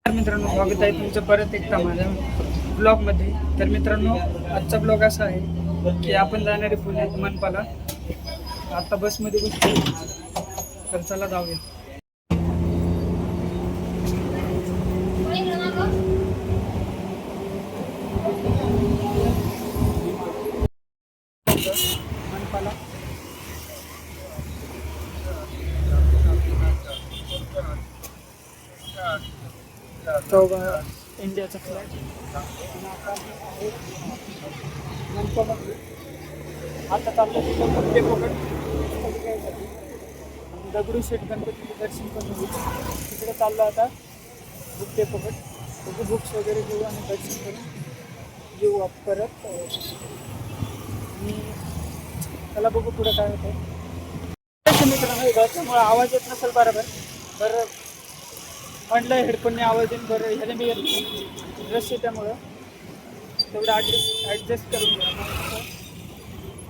तर मित्रांनो, स्वागत आहे तुमचं परत एकदा माझ्या ब्लॉगमध्ये. तर मित्रांनो, आजचा ब्लॉग असा आहे की आपण जाणार आहे पुण्यात मनपाला. आता बसमध्ये बसतो, तर चला जाऊया. मनपाला तो इंडियाचा फ्लॅग. मनपामध्ये आता चाललं तिथं बुक पकड दगडूशेठ गणपतीचे दर्शन करून घेऊ. तिकडे चाललो आता बुक पकड. त्याचे बुक्स वगैरे घेऊ आणि दर्शन करून येऊ परत. आणि त्याला बघू पुढं काय होतं. मित्रांनो, त्यामुळे आवाज येत नसेल बरोबर. बरं म्हटलं हेडफोनने आवाज येईल. बरं ह्याने मी रस त्यामुळं तेवढं ॲडजस्ट करून घ्या.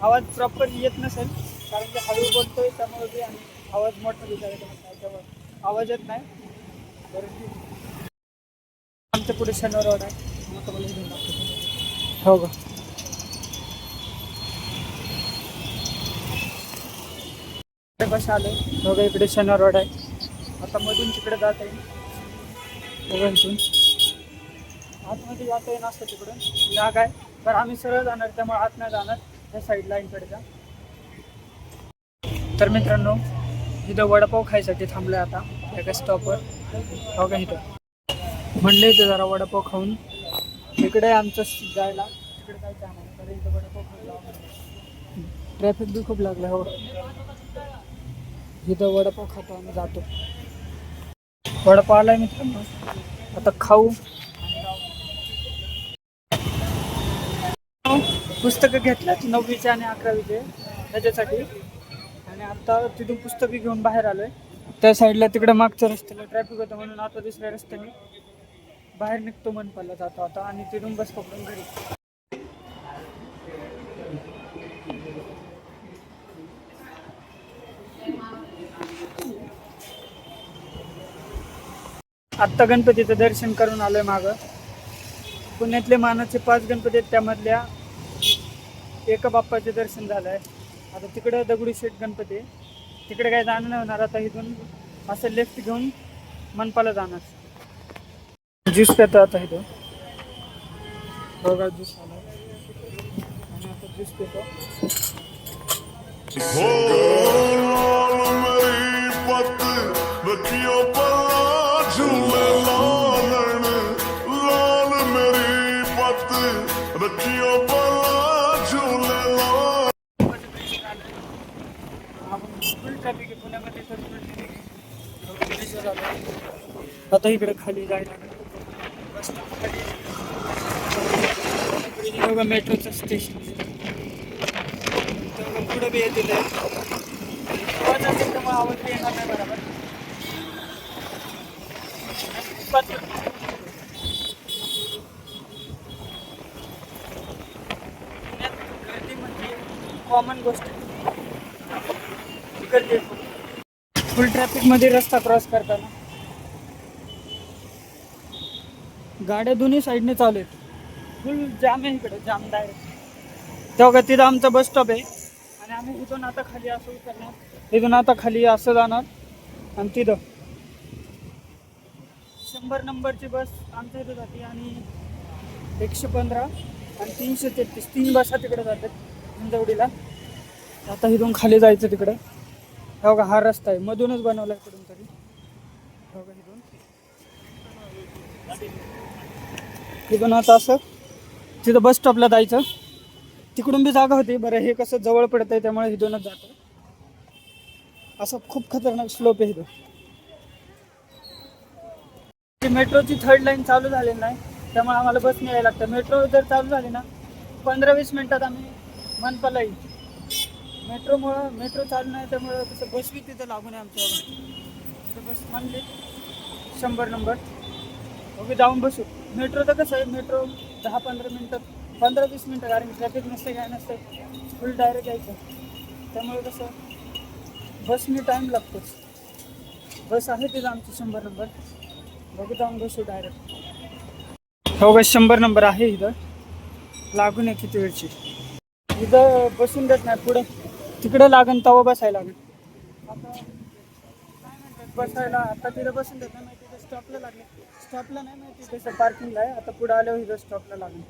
आवाज प्रॉपर येत नसेल कारण की हळू बोलतोय त्यामुळे बी, आणि आवाज मोठा विचारायचा त्याच्यावर आवाज येत नाही. बरं आमच्या पुढे शनिवार आहे. मग तुम्हाला घेऊन दाखवतो. हो का, कशा आलं बघा. इकडे शनिवार आहे. आता मधून तिकडे जात आहे. दोघांतून आतमध्ये जाता येईल असतं. तिकडून जागा आहे, पण आम्ही सरळ जाणार त्यामुळे आत नाही जाणार. त्या साईड लाईनकडे जा. तर मित्रांनो, इथं वडापाव खायसाठी थांबलं आहे आता एका स्टॉपवर. हो का, इथं म्हणले इथं जरा वडापाव खाऊन इकडे आमचं जायला तिकडे जायचं आम्हाला. तर इथं वडापाव खाऊन ट्रॅफिक बी खूप लागलं. हो, इथं वडापाव खातो आम्ही, जातो. वडापाव आलाय मित्रांनो, आता खाऊ. पुस्तकं घेतल्यात 9वीचे आणि 11वीचे त्याच्यासाठी. आणि आता तिथून पुस्तकं घेऊन बाहेर आलोय. त्या साईडला तिकडे मागच्या रस्त्याला ट्रॅफिक होतं म्हणून आता दुसऱ्या रस्त्याने बाहेर निघतो. मनपाला जातो आता आणि तिथून बस पकडून घरी. आत्ता गणपतीचं दर्शन करून आलोय. मागं पुण्यातले मानाचे 5 गणपती आहेत, त्यामधल्या एका बाप्पाचे दर्शन झालं आहे. आता तिकडं दगडूशेठ गणपती आहे, तिकडे काय जाणं नाही होणार. आता इथून असं लेफ्ट घेऊन मनपाला जाणार. ज्यूस पितो आता इथं बघा. ज्यूस आला आणि आता ज्यूस पितो. फुल ट्रॅफिक आहे पुण्यामध्ये. तर फुल ट्रॅफिक आहे. आता इकडे खाली जायला बस स्टॉप खाली मेट्रोचं स्टेशन. पुढे बी येतील आवाज असेल त्यामुळे आवाज बी येणार नाही बरोबर. गर्दी म्हणजे कॉमन गोष्ट. गर्दी फुल ट्रॅफिकमध्ये रस्ता क्रॉस करताना गाड्या दोन्ही साईडने चालू आहेत. फुल जाम आहे इकडे, जाम डायरेक्ट. तेव्हा तिथं आमचा बस स्टॉप आहे आणि आम्ही इथून आता खाली असं उतरणार. इथून आता खाली असं जाणार आणि तिथं 100 नंबरची बस आमच्या इथं जाते आणि 115 आणि 333 3 बसा तिकडे जातात हिंजवडीला. आता इथून खाली जायचं तिकडे. हो का, हा रस्ता आहे मधूनच बनवला आहे कुठून तरी. हो का, इथून आता असं तिथं बस स्टॉपला जायचं. तिकडून बी जागा होती. बरं हे कसं जवळ पडतं आहे त्यामुळे इथूनच जातं. असं खूप खतरनाक स्लोप आहे इथं. मेट्रोची 3rd लाईन चालू झालेली नाही त्यामुळे आम्हाला बसने यायला लागतं. मेट्रो जर चालू झाली ना 15-20 मिनटात आम्ही मनपाला येईल. मेट्रो चालू नाही त्यामुळे कसं बस बी तिथं लागून आहे आमच्या. तिथं बस थांबली 100 नंबर. ओके, जाऊन बसू. मेट्रोचं कसं आहे, मेट्रो 10-15 मिनटात 15-20 मिनटं, कारण ट्रॅफिक नसते काय नसते, फुल डायरेक्ट यायचं. त्यामुळे कसं बसने टाईम लागतोच. बस आहे तिथं आमची 100 नंबर. बघू जाऊन बसू डायरेक्ट. हो ग 100 नंबर आहे इथं. लागून आहे किती वेळची. इथं बसून देत नाही पुढं. तिकडं लागून तवा बसायला लागेल. आता काय म्हणतात बसायला. आता तिथं बसून देत नाही माहिती. स्टॉपला लागले. स्टॉपला नाही माहिती तसं पार्किंगला आहे. आता पुढं आल्यावर इथं स्टॉपला लागेल.